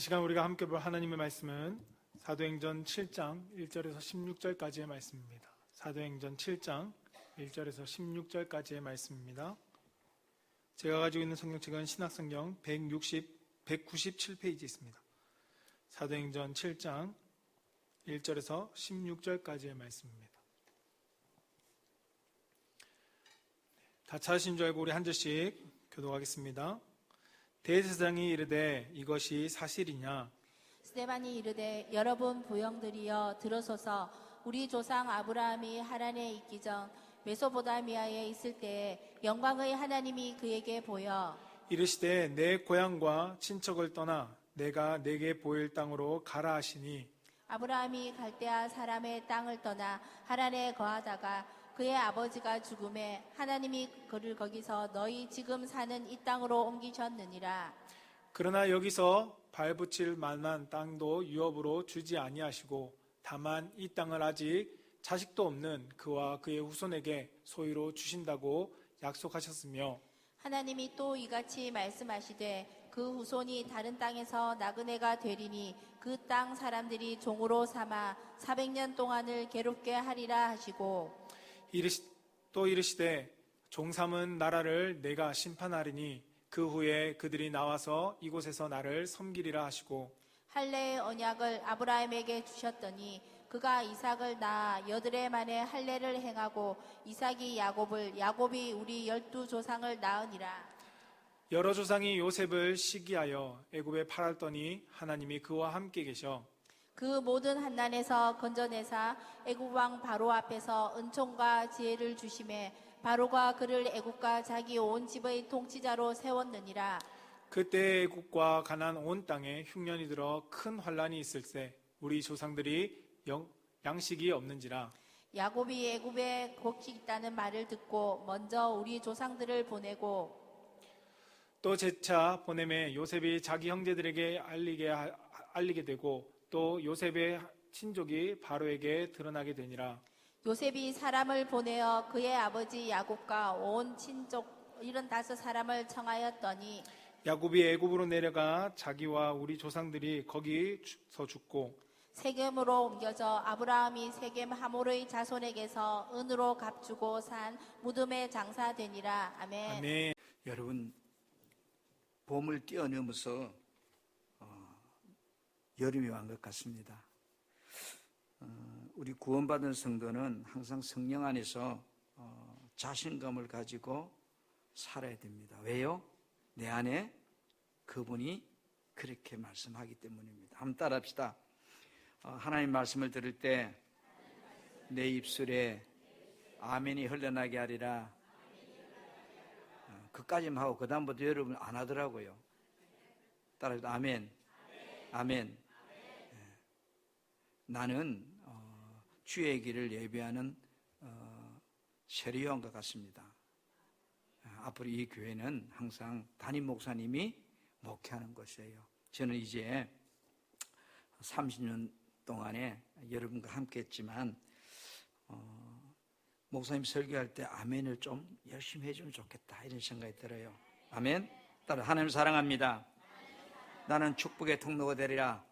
시간 우리가 함께 볼 하나님의 말씀은 사도행전 7장 1절에서 16절까지의 말씀입니다. 사도행전 7장 1절에서 16절까지의 말씀입니다. 제가 가지고 있는 성경책은 신학성경 197페이지 있습니다. 사도행전 7장 1절에서 16절까지의 말씀입니다. 다 찾으신 줄 알고 우리 한 절씩 교독하겠습니다. 대제사장이 이르되 이것이 사실이냐? 스데반이 이르되 여러분 부형들이여 들으소서. 우리 조상 아브라함이 하란에 있기 전 메소포타미아에 있을 때에 영광의 하나님이 그에게 보여 이르시되 내 고향과 친척을 떠나 내가 내게 보일 땅으로 가라 하시니 아브라함이 갈대아 사람의 땅을 떠나 하란에 거하다가 그의 아버지가 죽음에 하나님이 그를 거기서 너희 지금 사는 이 땅으로 옮기셨느니라. 그러나 여기서 발붙일 만한 땅도 유업으로 주지 아니하시고 다만 이 땅을 아직 자식도 없는 그와 그의 후손에게 소유로 주신다고 약속하셨으며 하나님이 또 이같이 말씀하시되 그 후손이 다른 땅에서 나그네가 되리니 그 땅 사람들이 종으로 삼아 400년 동안을 괴롭게 하리라 하시고 또 이르시되 종삼은 나라를 내가 심판하리니 그 후에 그들이 나와서 이곳에서 나를 섬기리라 하시고 할례의 언약을 아브라함에게 주셨더니 그가 이삭을 낳아 8해 만에 할례를 행하고 이삭이 야곱을 야곱이 우리 12조상을 낳으니라. 여러 조상이 요셉을 시기하여 애굽에 팔았더니 하나님이 그와 함께 계셔 그 모든 환난에서 건져내사 애굽 왕 바로 앞에서 은총과 지혜를 주심에 바로가 그를 애굽과 자기 온 집의 통치자로 세웠느니라. 그때 애굽과 가나안 온 땅에 흉년이 들어 큰 환란이 있을세 우리 조상들이 양식이 없는지라. 야곱이 애굽에 곡식 있다는 말을 듣고 먼저 우리 조상들을 보내고 또 재차 보내매 요셉이 자기 형제들에게 알리게 되고 또 요셉의 친족이 바로에게 드러나게 되니라. 요셉이 사람을 보내어 그의 아버지 야곱과 온 친족 75사람을 청하였더니 야곱이 애굽으로 내려가 자기와 우리 조상들이 거기서 죽고 세겜으로 옮겨져 아브라함이 세겜 하몰의 자손에게서 은으로 값주고 산 무덤에 장사되니라. 아멘. 아멘. 여러분, 봄을 뛰어넘어서 여름이 온 것 같습니다. 우리 구원받은 성도는 항상 성령 안에서 자신감을 가지고 살아야 됩니다. 왜요? 내 안에 그분이 그렇게 말씀하기 때문입니다. 한번 따라합시다. 하나님 말씀을 들을 때 내 입술에 아멘이 흘러나게 하리라. 그까지만 하고 그 다음부터 여러분 안 하더라고요. 따라합시다. 아멘. 아멘. 나는 주의 길을 예비하는 세례요한과 같습니다. 앞으로 이 교회는 항상 담임 목사님이 목회하는 것이에요. 저는 이제 30년 동안에 여러분과 함께 했지만 목사님 설교할 때 아멘을 좀 열심히 해주면 좋겠다 이런 생각이 들어요. 아멘. 따라 하나님 사랑합니다. 나는 축복의 통로가 되리라.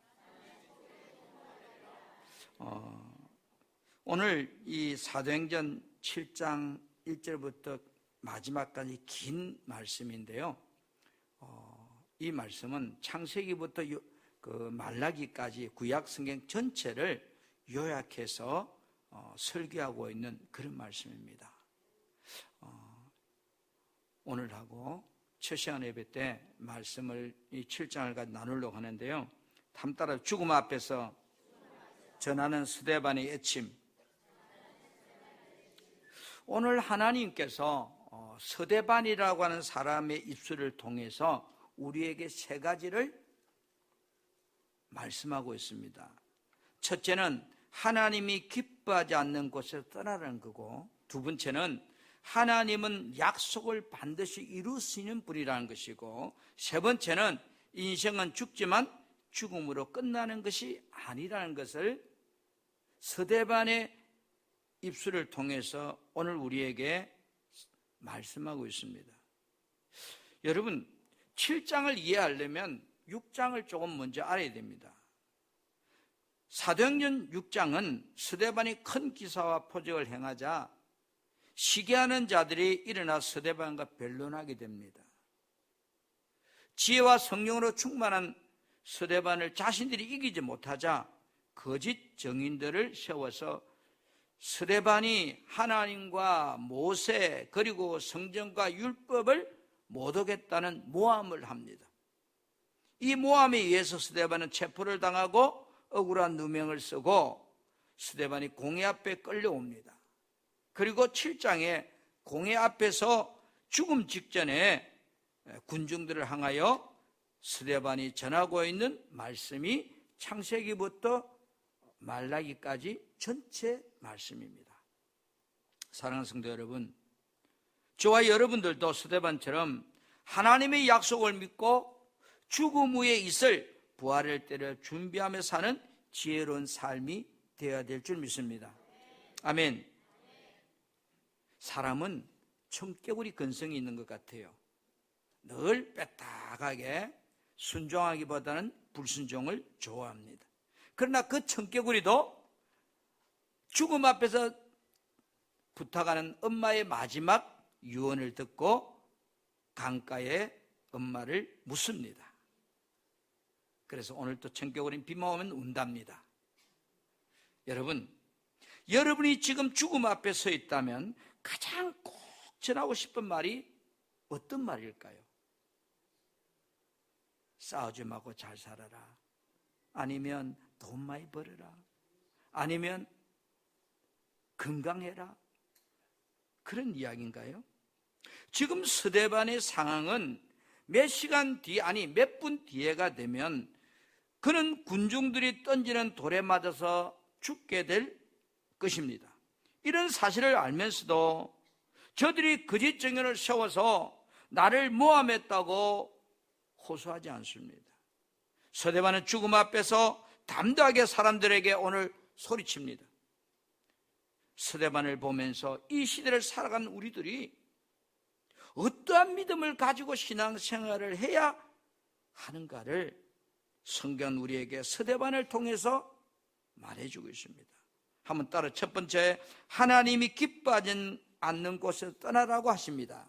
오늘 이 사도행전 7장 1절부터 마지막까지 긴 말씀인데요. 이 말씀은 창세기부터 그 말라기까지 구약 성경 전체를 요약해서 설교하고 있는 그런 말씀입니다. 오늘하고 첫 시간 예배 때 말씀을 이 7장을 가지고 나누려고 하는데요. 다음 따라 죽음 앞에서 전하는 스데반의 애침. 오늘 하나님께서 스데반이라고 하는 사람의 입술을 통해서 우리에게 세 가지를 말씀하고 있습니다. 첫째는 하나님이 기뻐하지 않는 곳에서 떠나라는 거고, 두 번째는 하나님은 약속을 반드시 이루시는 분이라는 것이고, 세 번째는 인생은 죽지만 죽음으로 끝나는 것이 아니라는 것을 스데반의 입술을 통해서 오늘 우리에게 말씀하고 있습니다. 여러분, 7장을 이해하려면 6장을 조금 먼저 알아야 됩니다. 사도행전 6장은 스데반이 큰 기사와 표적을 행하자 시기하는 자들이 일어나 스데반과 변론하게 됩니다. 지혜와 성령으로 충만한 스데반을 자신들이 이기지 못하자 거짓 증인들을 세워서 스데반이 하나님과 모세 그리고 성전과 율법을 모독했다는 모함을 합니다. 이 모함에 의해서 스데반은 체포를 당하고 억울한 누명을 쓰고 스데반이 공회 앞에 끌려옵니다. 그리고 7장에 공회 앞에서 죽음 직전에 군중들을 향하여 스데반이 전하고 있는 말씀이 창세기부터 말라기까지 전체 말씀입니다. 사랑하는 성도 여러분, 저와 여러분들도 스데반처럼 하나님의 약속을 믿고 죽음 후에 있을 부활을 때려 준비하며 사는 지혜로운 삶이 되어야 될 줄 믿습니다. 아멘. 사람은 청개구리 근성이 있는 것 같아요. 늘 빼딱하게 순종하기보다는 불순종을 좋아합니다. 그러나 그 청개구리도 죽음 앞에서 부탁하는 엄마의 마지막 유언을 듣고 강가에 엄마를 묻습니다. 그래서 오늘 또 청개구리는 비만 오면 운답니다. 여러분, 여러분이 지금 죽음 앞에 서 있다면 가장 꼭 전하고 싶은 말이 어떤 말일까요? 싸우지 말고 잘 살아라. 아니면 돈 많이 벌어라. 아니면 건강해라. 그런 이야기인가요? 지금 스데반의 상황은 몇 시간 뒤, 아니 몇 분 뒤에가 되면 그는 군중들이 던지는 돌에 맞아서 죽게 될 것입니다. 이런 사실을 알면서도 저들이 거짓 증언을 세워서 나를 모함했다고 호소하지 않습니다. 스데반은 죽음 앞에서 담대하게 사람들에게 오늘 소리칩니다. 스데반을 보면서 이 시대를 살아간 우리들이 어떠한 믿음을 가지고 신앙생활을 해야 하는가를 성경 우리에게 스데반을 통해서 말해주고 있습니다. 한번 따라 첫 번째, 하나님이 기뻐하지 않는 곳에서 떠나라고 하십니다.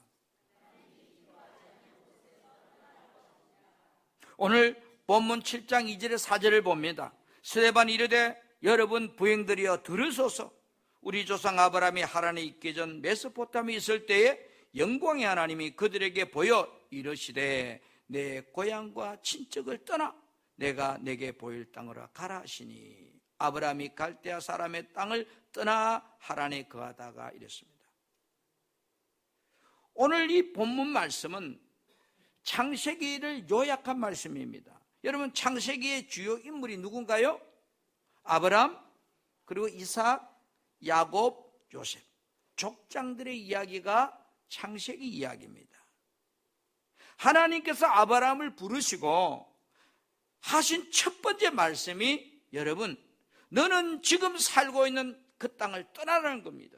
오늘 본문 7장 2절의 4절을 봅니다. 스데반이 이르되 여러분 부행들이여 들으소서. 우리 조상 아브라함이 하란에 있기 전 메소포타미에 있을 때에 영광의 하나님이 그들에게 보여 이르시되 내 고향과 친척을 떠나 내가 내게 보일 땅으로 가라 하시니 아브라함이 갈대아 사람의 땅을 떠나 하란에 거하다가 이랬습니다. 오늘 이 본문 말씀은 창세기를 요약한 말씀입니다. 여러분, 창세기의 주요 인물이 누군가요? 아브라함, 그리고 이삭, 야곱, 요셉, 족장들의 이야기가 창세기 이야기입니다. 하나님께서 아브라함을 부르시고 하신 첫 번째 말씀이 여러분, 너는 지금 살고 있는 그 땅을 떠나라는 겁니다.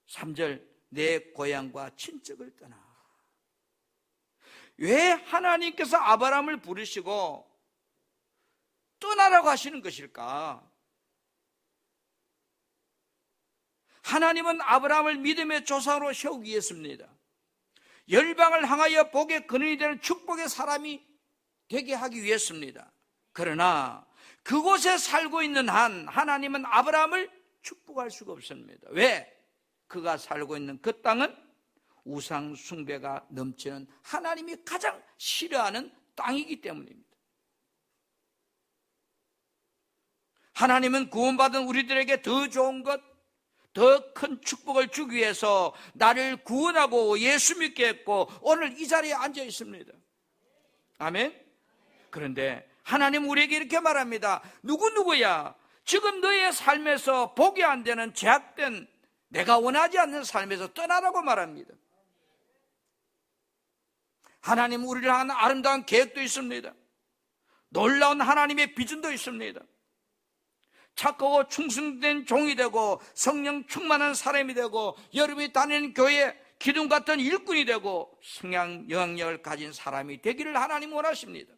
3절, 내 고향과 친척을 떠나. 왜 하나님께서 아브라함을 부르시고 떠나라고 하시는 것일까? 하나님은 아브라함을 믿음의 조상으로 세우기 위해서입니다. 열방을 향하여 복의 근원이 되는 축복의 사람이 되게 하기 위해서입니다. 그러나 그곳에 살고 있는 한 하나님은 아브라함을 축복할 수가 없습니다. 왜? 그가 살고 있는 그 땅은 우상 숭배가 넘치는 하나님이 가장 싫어하는 땅이기 때문입니다. 하나님은 구원받은 우리들에게 더 좋은 것, 더 큰 축복을 주기 위해서 나를 구원하고 예수 믿게 했고 오늘 이 자리에 앉아 있습니다. 아멘. 그런데 하나님 우리에게 이렇게 말합니다. 누구야 지금 너의 삶에서 복이 안 되는 제약된 내가 원하지 않는 삶에서 떠나라고 말합니다. 하나님 우리를 향한 아름다운 계획도 있습니다. 놀라운 하나님의 비전도 있습니다. 착하고 충성된 종이 되고 성령 충만한 사람이 되고 여러분이 다니는 교회 기둥 같은 일꾼이 되고 성향, 영향력을 가진 사람이 되기를 하나님 원하십니다.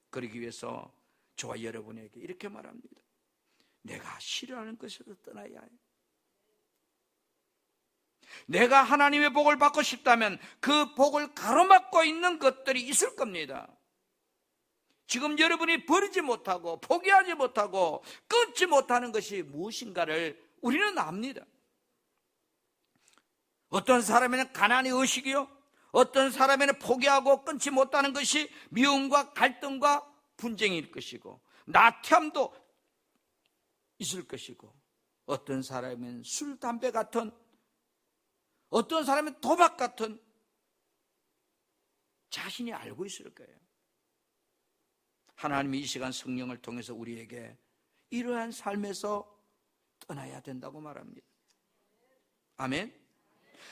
그러기 위해서 저와 여러분에게 이렇게 말합니다. 내가 싫어하는 것에서 떠나야 해. 내가 하나님의 복을 받고 싶다면 그 복을 가로막고 있는 것들이 있을 겁니다. 지금 여러분이 버리지 못하고 포기하지 못하고 끊지 못하는 것이 무엇인가를 우리는 압니다. 어떤 사람에는 가난의 의식이요, 어떤 사람에는 포기하고 끊지 못하는 것이 미움과 갈등과 분쟁일 것이고, 나태함도 있을 것이고, 어떤 사람은 술, 담배 같은, 어떤 사람은 도박 같은, 자신이 알고 있을 거예요. 하나님이 이 시간 성령을 통해서 우리에게 이러한 삶에서 떠나야 된다고 말합니다. 아멘.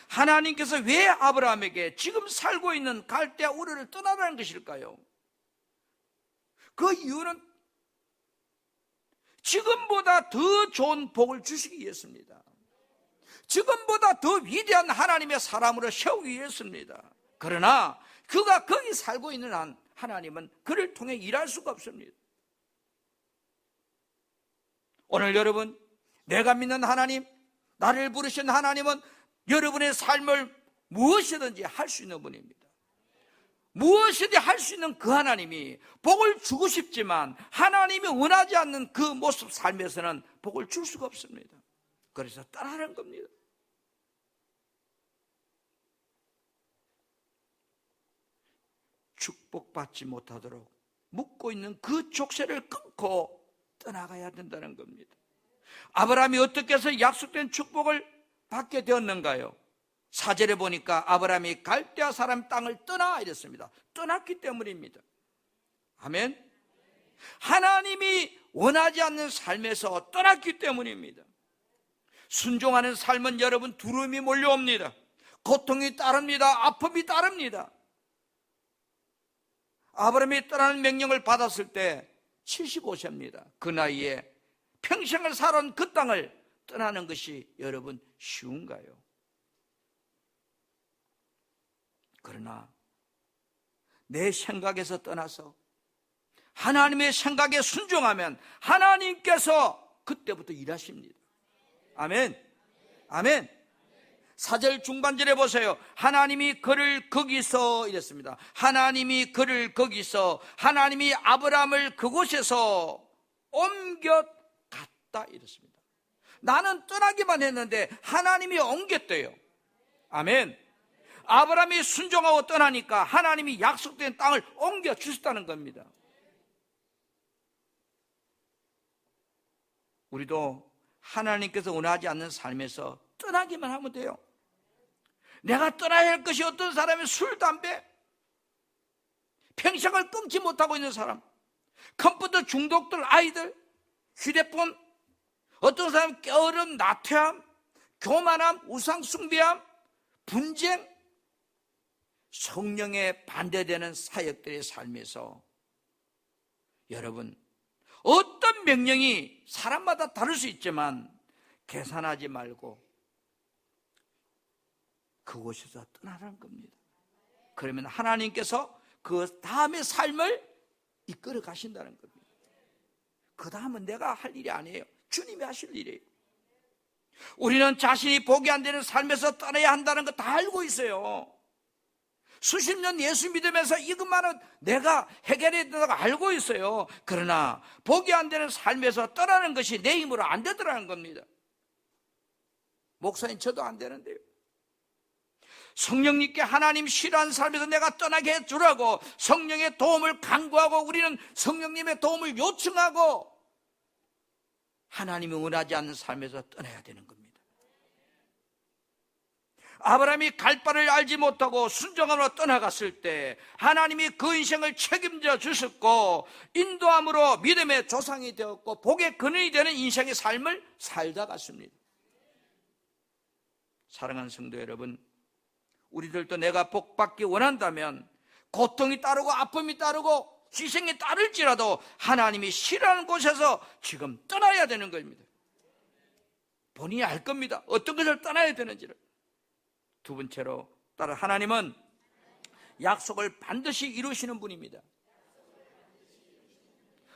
하나님께서 왜 아브라함에게 지금 살고 있는 갈대아 우르를 떠나라는 것일까요? 그 이유는 지금보다 더 좋은 복을 주시기 위해서입니다. 지금보다 더 위대한 하나님의 사람으로 세우기 위해서입니다. 그러나 그가 거기 살고 있는 한 하나님은 그를 통해 일할 수가 없습니다. 오늘 여러분, 내가 믿는 하나님, 나를 부르신 하나님은 여러분의 삶을 무엇이든지 할 수 있는 분입니다. 무엇이든지 할 수 있는 그 하나님이 복을 주고 싶지만 하나님이 원하지 않는 그 모습 삶에서는 복을 줄 수가 없습니다. 그래서 따라하는 겁니다. 축복받지 못하도록 묶고 있는 그 족쇄를 끊고 떠나가야 된다는 겁니다. 아브라함이 어떻게 해서 약속된 축복을 받게 되었는가요? 4절에 보니까 아브라함이 갈대아 사람 땅을 떠나 이랬습니다. 떠났기 때문입니다. 아멘. 하나님이 원하지 않는 삶에서 떠났기 때문입니다. 순종하는 삶은 여러분 두려움이 몰려옵니다. 고통이 따릅니다. 아픔이 따릅니다. 아브라함이 떠나는 명령을 받았을 때 75세입니다. 그 나이에 평생을 살아온 그 땅을 떠나는 것이 여러분 쉬운가요? 그러나 내 생각에서 떠나서 하나님의 생각에 순종하면 하나님께서 그때부터 일하십니다. 아멘. 아멘. 4절 중반절에 보세요. 하나님이 그를 거기서 이랬습니다. 하나님이 그를 거기서, 하나님이 아브라함을 그곳에서 옮겨 갔다 이랬습니다. 나는 떠나기만 했는데 하나님이 옮겼대요. 아멘. 아브라함이 순종하고 떠나니까 하나님이 약속된 땅을 옮겨 주셨다는 겁니다. 우리도 하나님께서 원하지 않는 삶에서 떠나기만 하면 돼요. 내가 떠나야 할 것이 어떤 사람이 술, 담배, 평생을 끊지 못하고 있는 사람, 컴퓨터 중독들, 아이들, 휴대폰, 어떤 사람은 게으름, 나태함, 교만함, 우상숭배함, 분쟁, 성령에 반대되는 사역들의 삶에서 여러분 어떤 명령이 사람마다 다를 수 있지만 계산하지 말고 그곳에서 떠나라는 겁니다. 그러면 하나님께서 그 다음의 삶을 이끌어 가신다는 겁니다. 그 다음은 내가 할 일이 아니에요. 주님이 하실 일이에요. 우리는 자신이 복이 안 되는 삶에서 떠나야 한다는 거 다 알고 있어요. 수십 년 예수 믿으면서 이것만은 내가 해결해야 된다고 알고 있어요. 그러나 복이 안 되는 삶에서 떠나는 것이 내 힘으로 안 되더라는 겁니다. 목사님 저도 안 되는데요. 성령님께 하나님 싫어하는 삶에서 내가 떠나게 해주라고 성령의 도움을 간구하고 우리는 성령님의 도움을 요청하고 하나님이 원하지 않는 삶에서 떠나야 되는 겁니다. 아브라함이 갈 바를 알지 못하고 순종함으로 떠나갔을 때 하나님이 그 인생을 책임져 주셨고 인도함으로 믿음의 조상이 되었고 복의 근원이 되는 인생의 삶을 살다 갔습니다. 사랑하는 성도 여러분, 우리들도 내가 복받기 원한다면 고통이 따르고 아픔이 따르고 희생이 따를지라도 하나님이 싫어하는 곳에서 지금 떠나야 되는 겁니다. 본인이 알 겁니다. 어떤 것을 떠나야 되는지를. 두 번째로 따라 하나님은 약속을 반드시 이루시는 분입니다.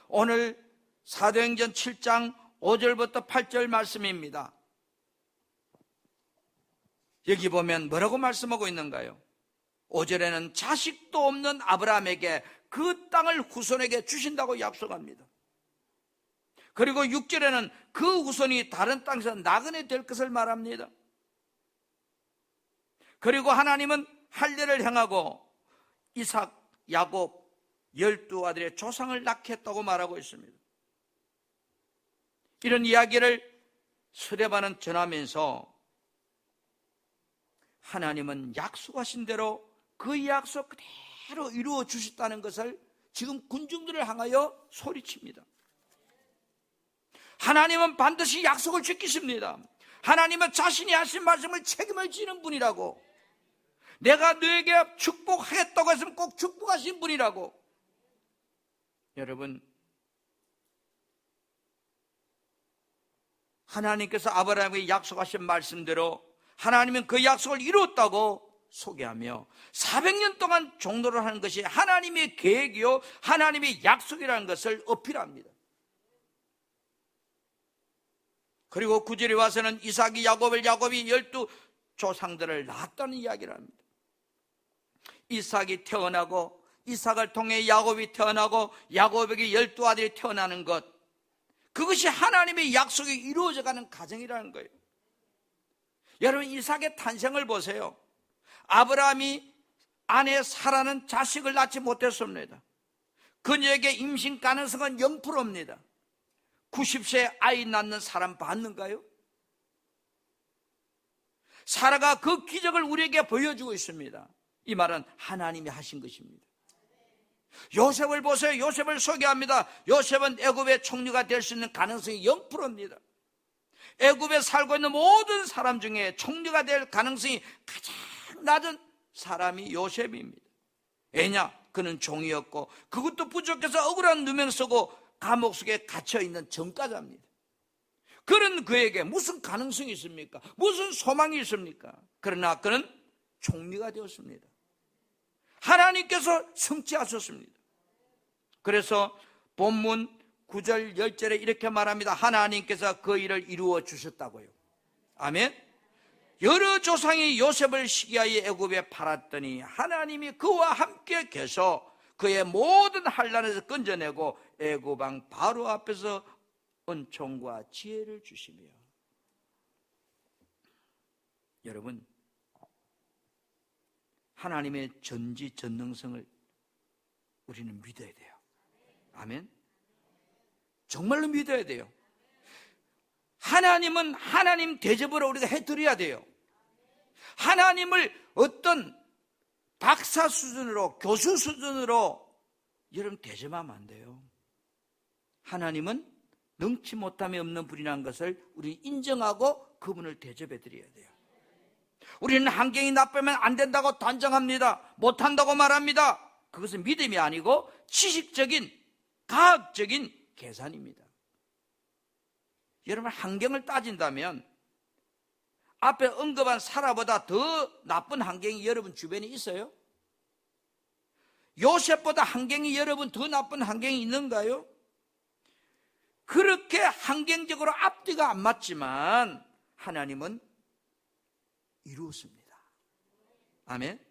오늘 사도행전 7장 5절부터 8절 말씀입니다. 여기 보면 뭐라고 말씀하고 있는가요? 5절에는 자식도 없는 아브라함에게 그 땅을 후손에게 주신다고 약속합니다. 그리고 6절에는 그 후손이 다른 땅에서 나그네 될 것을 말합니다. 그리고 하나님은 할례를 행하고 이삭, 야곱 12아들의 조상을 낳게 했다고 말하고 있습니다. 이런 이야기를 스데반은 전하면서 하나님은 약속하신 대로 그 약속 그대로 이루어 주셨다는 것을 지금 군중들을 향하여 소리칩니다. 하나님은 반드시 약속을 지키십니다. 하나님은 자신이 하신 말씀을 책임을 지는 분이라고, 내가 너에게 축복하겠다고 했으면 꼭 축복하신 분이라고. 여러분, 하나님께서 아브라함에게 약속하신 말씀대로 하나님은 그 약속을 이루었다고 소개하며 400년 동안 종노를 하는 것이 하나님의 계획이요 하나님의 약속이라는 것을 어필합니다. 그리고 9절에 와서는 이삭이 야곱이 12 조상들을 낳았다는 이야기를 합니다. 이삭이 태어나고 이삭을 통해 야곱이 태어나고 야곱에게 12아들이 태어나는 것, 그것이 하나님의 약속이 이루어져가는 과정이라는 거예요. 여러분, 이삭의 탄생을 보세요. 아브라함이 아내 사라는 자식을 낳지 못했습니다. 그녀에게 임신 가능성은 0%입니다. 90세에 아이 낳는 사람 봤는가요? 사라가 그 기적을 우리에게 보여주고 있습니다. 이 말은 하나님이 하신 것입니다. 요셉을 보세요. 요셉을 소개합니다. 요셉은 애굽의 총리가 될 수 있는 가능성이 0%입니다. 애굽에 살고 있는 모든 사람 중에 총리가 될 가능성이 가장 낮은 사람이 요셉입니다. 왜냐? 그는 종이었고 그것도 부족해서 억울한 누명 쓰고 감옥 속에 갇혀있는 전과자입니다. 그런 그에게 무슨 가능성이 있습니까? 무슨 소망이 있습니까? 그러나 그는 총리가 되었습니다. 하나님께서 성취하셨습니다. 그래서 본문 9절 10절에 이렇게 말합니다. 하나님께서 그 일을 이루어 주셨다고요. 아멘. 여러 조상이 요셉을 시기하여 애굽에 팔았더니 하나님이 그와 함께 계셔 그의 모든 환난에서 건져내고 애굽 왕 바로 앞에서 은총과 지혜를 주시며. 여러분, 하나님의 전지전능성을 우리는 믿어야 돼요. 아멘. 정말로 믿어야 돼요. 하나님은 하나님 대접을 우리가 해드려야 돼요. 하나님을 어떤 박사 수준으로, 교수 수준으로 여러분 대접하면 안 돼요. 하나님은 능치 못함이 없는 분이라는 것을 우리 인정하고 그분을 대접해드려야 돼요. 우리는 환경이 나쁘면 안 된다고 단정합니다. 못한다고 말합니다. 그것은 믿음이 아니고 지식적인, 과학적인 계산입니다. 여러분, 환경을 따진다면 앞에 언급한 사라보다 더 나쁜 환경이 여러분 주변에 있어요? 요셉보다 환경이 여러분 더 나쁜 환경이 있는가요? 그렇게 환경적으로 앞뒤가 안 맞지만 하나님은 이루었습니다. 아멘.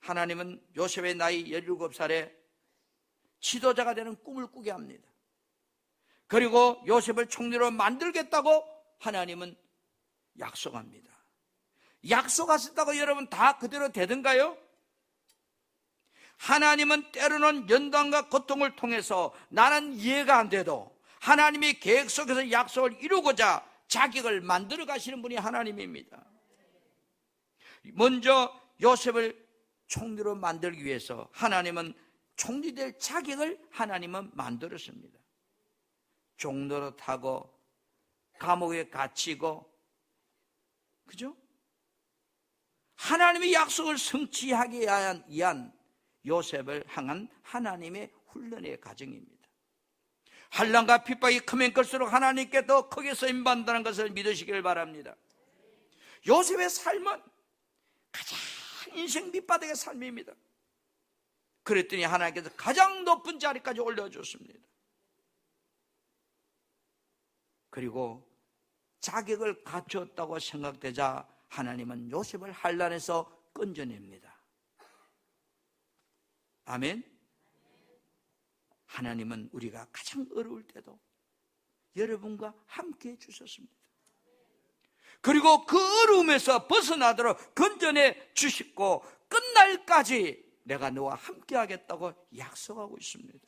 하나님은 요셉의 나이 17살에 지도자가 되는 꿈을 꾸게 합니다. 그리고 요셉을 총리로 만들겠다고 하나님은 약속합니다. 약속하셨다고 여러분 다 그대로 되던가요? 하나님은 때로는 연단과 고통을 통해서 나는 이해가 안 돼도 하나님의 계획 속에서 약속을 이루고자 자격을 만들어 가시는 분이 하나님입니다. 먼저 요셉을 총리로 만들기 위해서 하나님은 총리될 자격을 하나님은 만들었습니다. 종노릇하고 감옥에 갇히고, 그죠? 하나님의 약속을 성취하기 위한 요셉을 향한 하나님의 훈련의 과정입니다. 환난과 핍박이 크면 클수록 하나님께 더 크게 쓰임받는다는 것을 믿으시길 바랍니다. 요셉의 삶은 가장 인생 밑바닥의 삶입니다. 그랬더니 하나님께서 가장 높은 자리까지 올려줬습니다. 그리고 자격을 갖추었다고 생각되자 하나님은 요셉을 환난에서 건져냅니다. 아멘. 하나님은 우리가 가장 어려울 때도 여러분과 함께 해주셨습니다. 그리고 그 어려움에서 벗어나도록 건져내 주시고 끝날까지 내가 너와 함께 하겠다고 약속하고 있습니다.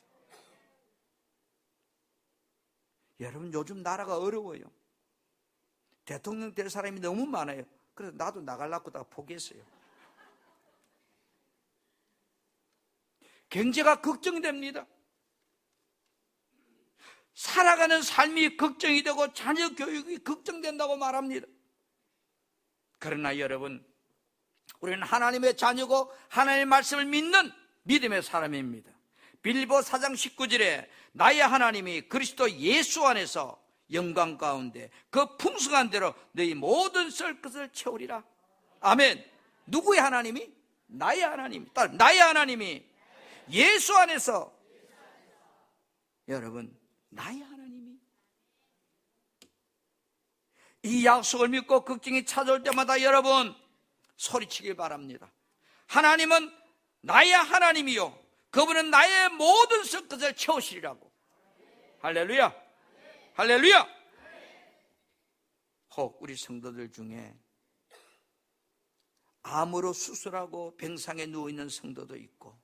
여러분, 요즘 나라가 어려워요. 대통령 될 사람이 너무 많아요. 그래서 나도 나가려고 다가 포기했어요. 경제가 걱정됩니다. 살아가는 삶이 걱정이 되고 자녀 교육이 걱정된다고 말합니다. 그러나 여러분, 우리는 하나님의 자녀고 하나님의 말씀을 믿는 믿음의 사람입니다. 빌립보 4장 19절에 나의 하나님이 그리스도 예수 안에서 영광 가운데 그 풍성한 대로 너희 모든 썰 것을 채우리라. 아멘. 누구의 하나님이? 나의 하나님. 나의 하나님이 예수 안에서, 여러분, 나의 하나님이 이 약속을 믿고 걱정이 찾아올 때마다 여러분 소리치길 바랍니다. 하나님은 나의 하나님이요, 그분은 나의 모든 썩 것을 채우시리라고. 할렐루야, 할렐루야. 혹 우리 성도들 중에 암으로 수술하고 병상에 누워있는 성도도 있고,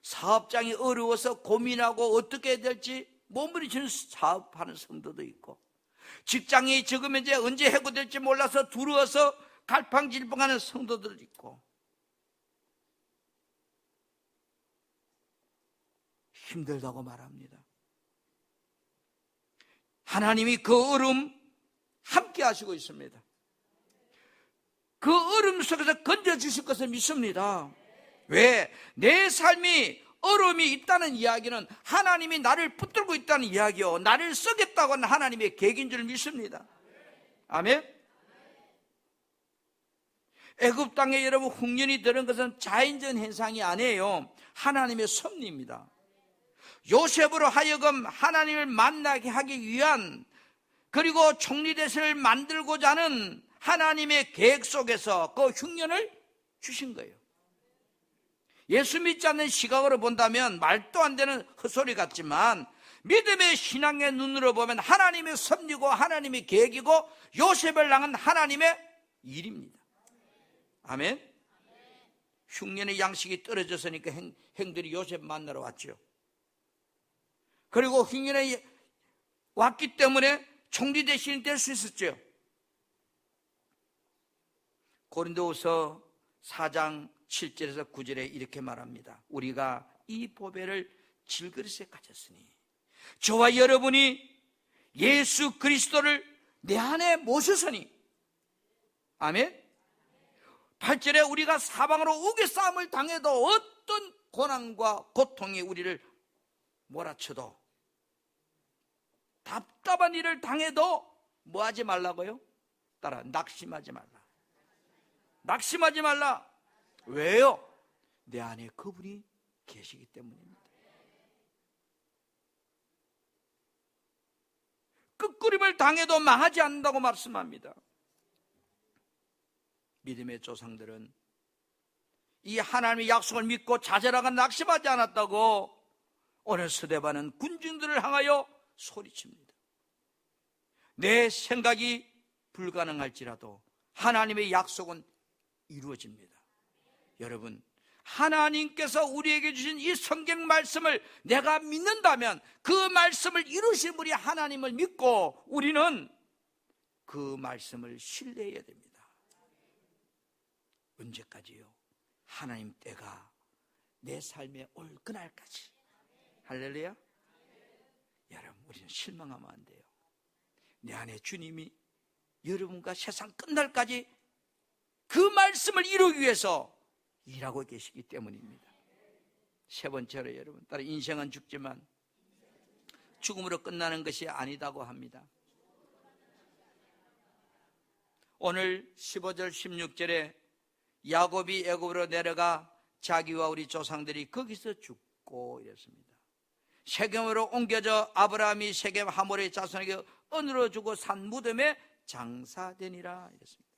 사업장이 어려워서 고민하고 어떻게 해야 될지 몸부림치는 사업하는 성도도 있고, 직장이 적으면 이제 언제 해고될지 몰라서 두려워서 갈팡질팡하는 성도들도 있고, 힘들다고 말합니다. 하나님이 그 어려움 함께 하시고 있습니다. 그 어려움 속에서 건져주실 것을 믿습니다. 왜? 내 삶이 어려움이 있다는 이야기는 하나님이 나를 붙들고 있다는 이야기요, 나를 쓰겠다고 하는 하나님의 계획인 줄 믿습니다. 아멘. 애굽 땅에 여러분 흉년이 들은 것은 자연적 현상이 아니에요. 하나님의 섭리입니다. 요셉으로 하여금 하나님을 만나게 하기 위한, 그리고 총리대세를 만들고자 하는 하나님의 계획 속에서 그 흉년을 주신 거예요. 예수 믿지 않는 시각으로 본다면 말도 안 되는 헛소리 같지만, 믿음의 신앙의 눈으로 보면 하나님의 섭리고 하나님의 계획이고 요셉을 향한 하나님의 일입니다. 아멘. 흉년의 양식이 떨어졌으니까 형들이 요셉 만나러 왔죠. 그리고 흉년에 왔기 때문에 총리 대신이 될 수 있었죠. 고린도후서 4장 7절에서 9절에 이렇게 말합니다. 우리가 이 보배를 질그릇에 가졌으니 저와 여러분이 예수 그리스도를 내 안에 모셨으니, 아멘. 8절에 우리가 사방으로 우겨싸움을 당해도 어떤 고난과 고통이 우리를 몰아쳐도, 답답한 일을 당해도 뭐 하지 말라고요? 따라, 낙심하지 말라. 낙심하지 말라. 왜요? 내 안에 그분이 계시기 때문입니다. 끄꾸림을 당해도 망하지 않는다고 말씀합니다. 믿음의 조상들은 이 하나님의 약속을 믿고 자잘하고 낙심하지 않았다고 오늘 스데반은 군중들을 향하여 소리칩니다. 내 생각이 불가능할지라도 하나님의 약속은 이루어집니다. 여러분, 하나님께서 우리에게 주신 이 성경 말씀을 내가 믿는다면 그 말씀을 이루신 분이 하나님을 믿고 우리는 그 말씀을 신뢰해야 됩니다. 언제까지요? 하나님 때가 내 삶에 올 그날까지. 할렐루야. 여러분, 우리는 실망하면 안 돼요. 내 안에 주님이 여러분과 세상 끝날까지 그 말씀을 이루기 위해서 일하고 계시기 때문입니다. 세 번째로 여러분, 따라 인생은 죽지만 죽음으로 끝나는 것이 아니다고 합니다. 오늘 15절 16절에 야곱이 애굽으로 내려가 자기와 우리 조상들이 거기서 죽고 이랬습니다. 세겜으로 옮겨져 아브라함이 세겜 하몰의 자손에게 은으로 주고 산 무덤에 장사되니라 이랬습니다.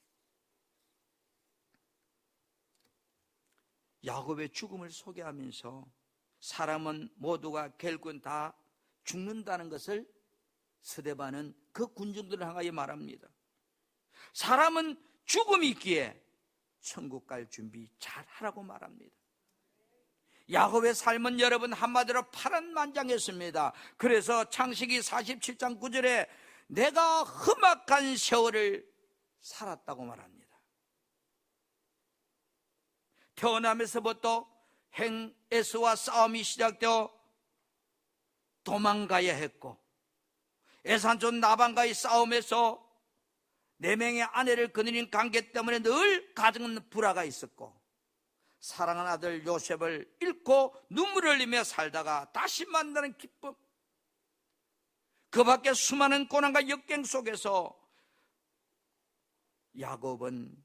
야곱의 죽음을 소개하면서 사람은 모두가 결국은 다 죽는다는 것을 스데반은 그 군중들을 향하여 말합니다. 사람은 죽음이 있기에 천국 갈 준비 잘 하라고 말합니다. 야곱의 삶은 여러분 한마디로 파란만장했습니다. 그래서 창세기 47장 9절에 내가 험악한 세월을 살았다고 말합니다. 태어나면서부터 에서와 싸움이 시작되어 도망가야 했고, 에산촌 나반과의 싸움에서 4명의 아내를 거느린 관계 때문에 늘 가정은 불화가 있었고, 사랑하는 아들 요셉을 잃고 눈물을 흘리며 살다가 다시 만나는 기쁨, 그 밖에 수많은 고난과 역경 속에서 야곱은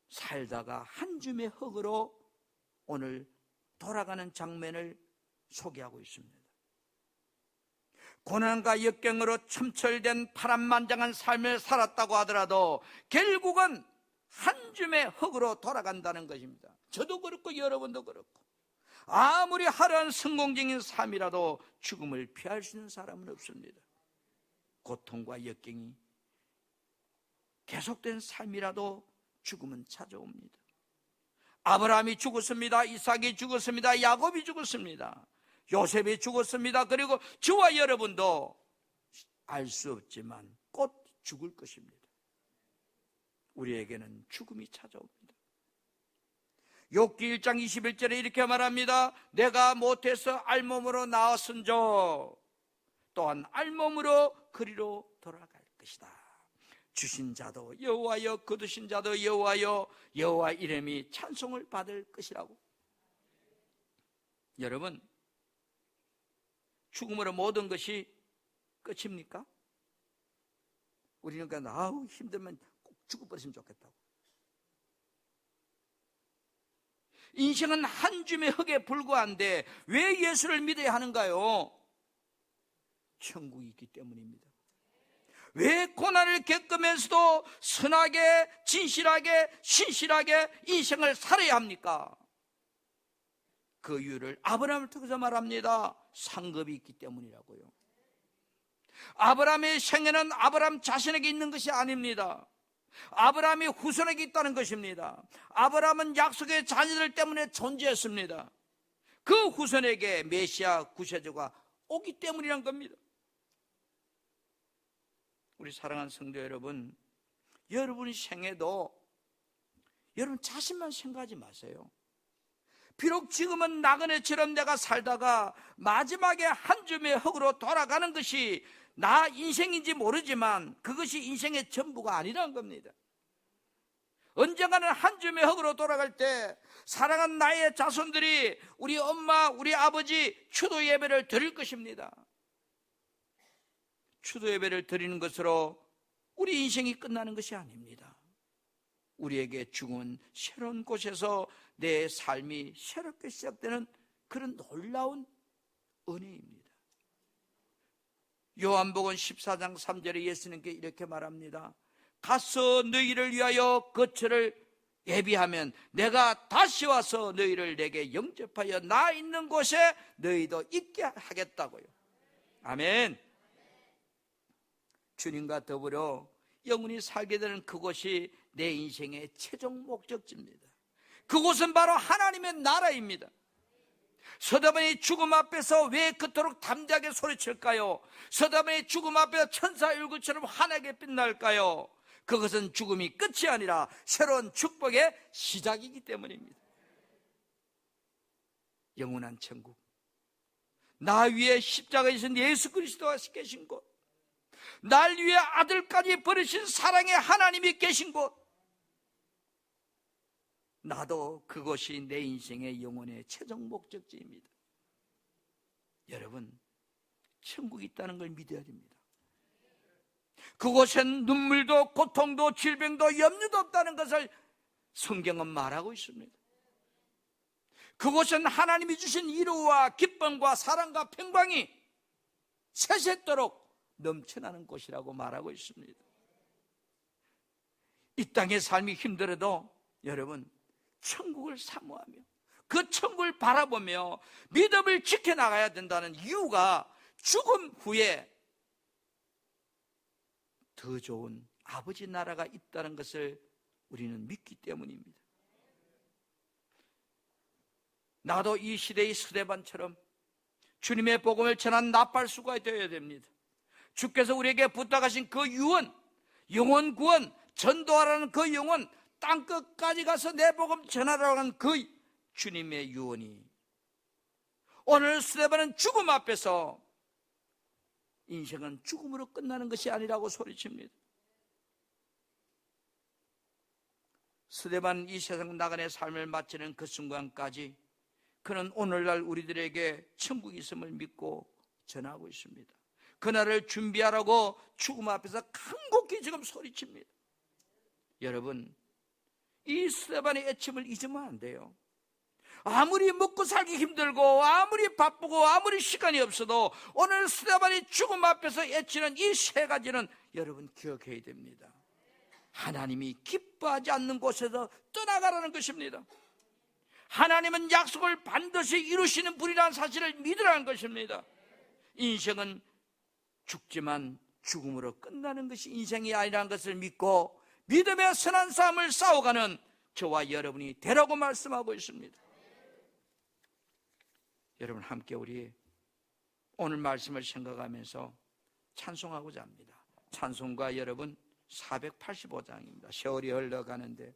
살다가 한 줌의 흙으로 오늘 돌아가는 장면을 소개하고 있습니다. 고난과 역경으로 첨철된 파란만장한 삶을 살았다고 하더라도 결국은 한 줌의 흙으로 돌아간다는 것입니다. 저도 그렇고 여러분도 그렇고, 아무리 화려한 성공적인 삶이라도 죽음을 피할 수 있는 사람은 없습니다. 고통과 역경이 계속된 삶이라도 죽음은 찾아옵니다. 아브라함이 죽었습니다. 이삭이 죽었습니다. 야곱이 죽었습니다. 요셉이 죽었습니다. 그리고 저와 여러분도 알 수 없지만 곧 죽을 것입니다. 우리에게는 죽음이 찾아옵니다. 욥기 1장 21절에 이렇게 말합니다. 내가 못해서 알몸으로 나왔은저 또한 알몸으로 그리로 돌아갈 것이다. 주신 자도 여호와여, 거두신 자도 여호와여, 여호와 이름이 찬송을 받을 것이라고. 여러분, 죽음으로 모든 것이 끝입니까? 우리는 그냥 아우 힘들면 꼭 죽어버렸으면 좋겠다고. 인생은 한 줌의 흙에 불과한데 왜 예수를 믿어야 하는가요? 천국이 있기 때문입니다. 왜 고난을 겪으면서도 선하게, 진실하게, 신실하게 인생을 살아야 합니까? 그 이유를 아브라함을 통해서 말합니다. 상급이 있기 때문이라고요. 아브라함의 생애는 아브라함 자신에게 있는 것이 아닙니다. 아브라함이 후손에게 있다는 것입니다. 아브라함은 약속의 자녀들 때문에 존재했습니다. 그 후손에게 메시아 구세주가 오기 때문이란 겁니다. 우리 사랑하는 성도 여러분, 여러분 생애도 여러분 자신만 생각하지 마세요. 비록 지금은 나그네처럼 내가 살다가 마지막에 한 줌의 흙으로 돌아가는 것이 나 인생인지 모르지만 그것이 인생의 전부가 아니라는 겁니다. 언젠가는 한 줌의 흙으로 돌아갈 때 사랑하는 나의 자손들이 우리 엄마, 우리 아버지 추도 예배를 드릴 것입니다. 추도 예배를 드리는 것으로 우리 인생이 끝나는 것이 아닙니다. 우리에게 죽은 새로운 곳에서 내 삶이 새롭게 시작되는 그런 놀라운 은혜입니다. 요한복음 14장 3절에 예수님께 이렇게 말합니다. 가서 너희를 위하여 거처를 예비하면 내가 다시 와서 너희를 내게 영접하여 나 있는 곳에 너희도 있게 하겠다고요. 아멘. 주님과 더불어 영원히 살게 되는 그곳이 내 인생의 최종 목적지입니다. 그곳은 바로 하나님의 나라입니다. 서다반이 죽음 앞에서 왜 그토록 담대하게 소리칠까요? 서다반이 죽음 앞에서 천사 일구처럼 환하게 빛날까요? 그것은 죽음이 끝이 아니라 새로운 축복의 시작이기 때문입니다. 영원한 천국, 나 위에 십자가에 있는 예수 그리스도가 계신 곳, 날 위해 아들까지 버리신 사랑의 하나님이 계신 곳, 나도 그것이 내 인생의 영혼의 최종 목적지입니다. 여러분, 천국이 있다는 걸 믿어야 됩니다. 그곳엔 눈물도 고통도 질병도 염려도 없다는 것을 성경은 말하고 있습니다. 그곳은 하나님이 주신 위로와 기쁨과 사랑과 평강이 세세토록 넘쳐나는 곳이라고 말하고 있습니다. 이 땅의 삶이 힘들어도 여러분 천국을 사모하며 그 천국을 바라보며 믿음을 지켜나가야 된다는 이유가 죽음 후에 더 좋은 아버지 나라가 있다는 것을 우리는 믿기 때문입니다. 나도 이 시대의 스데반처럼 주님의 복음을 전한 나팔수가 되어야 됩니다. 주께서 우리에게 부탁하신 그 유언, 영혼 구원, 전도하라는 그 영혼, 땅끝까지 가서 내 복음 전하라는 그 주님의 유언이 오늘 스데반은 죽음 앞에서 인생은 죽음으로 끝나는 것이 아니라고 소리칩니다. 스데반 이 세상 나간의 삶을 마치는 그 순간까지 그는 오늘날 우리들에게 천국이 있음을 믿고 전하고 있습니다. 그날을 준비하라고 죽음 앞에서 간곡히 지금 소리칩니다. 여러분, 이 스데반의 애침을 잊으면 안 돼요. 아무리 먹고 살기 힘들고 아무리 바쁘고 아무리 시간이 없어도 오늘 스데반이 죽음 앞에서 애치는 이 세 가지는 여러분 기억해야 됩니다. 하나님이 기뻐하지 않는 곳에서 떠나가라는 것입니다. 하나님은 약속을 반드시 이루시는 분이라는 사실을 믿으라는 것입니다. 인생은 죽지만 죽음으로 끝나는 것이 인생이 아니라는 것을 믿고 믿음의 선한 싸움을 싸워가는 저와 여러분이 되라고 말씀하고 있습니다. 여러분 함께 우리 오늘 말씀을 생각하면서 찬송하고자 합니다. 찬송가 여러분 485장입니다. 세월이 흘러가는데